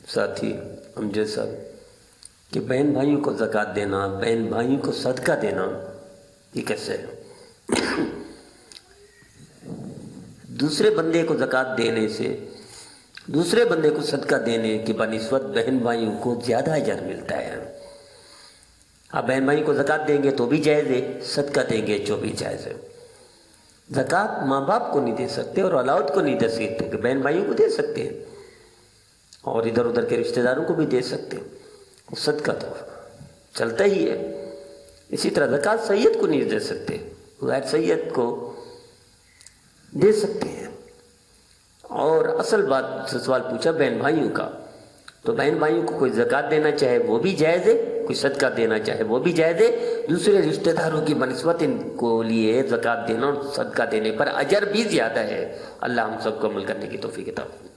ساتھی امجد صاحب کہ بہن بھائیوں کو زکوٰۃ دینا، بہن بھائیوں کو صدقہ دینا، یہ کیسے ہے؟ دوسرے بندے کو زکوٰۃ دینے سے، دوسرے بندے کو صدقہ دینے کی بنسبت بہن بھائیوں کو زیادہ اجر ملتا ہے۔ آپ بہن بھائیوں کو زکوٰۃ دیں گے تو بھی جائز ہے، صدقہ دیں گے جو بھی جائز ہے۔ زکوٰۃ ماں باپ کو نہیں دے سکتے اور اولاد کو نہیں دے سکتے، کہ بہن بھائیوں کو دے سکتے ہیں اور ادھر ادھر کے رشتہ داروں کو بھی دے سکتے ہیں، صدقہ تو چلتا ہی ہے۔ اسی طرح زکوٰۃ سید کو نہیں دے سکتے، غیر سید کو دے سکتے ہیں۔ اور اصل بات سوال پوچھا بہن بھائیوں کا، تو بہن بھائیوں کو کوئی زکوٰۃ دینا چاہے وہ بھی جائز ہے، کوئی صدقہ دینا چاہے وہ بھی جائز ہے۔ دوسرے رشتہ داروں کی بنسبت ان کو لیے زکوٰۃ دینا اور صدقہ دینے پر اجر بھی زیادہ ہے۔ اللہ ہم سب کو عمل کرنے کی توفیق عطا فرمائے۔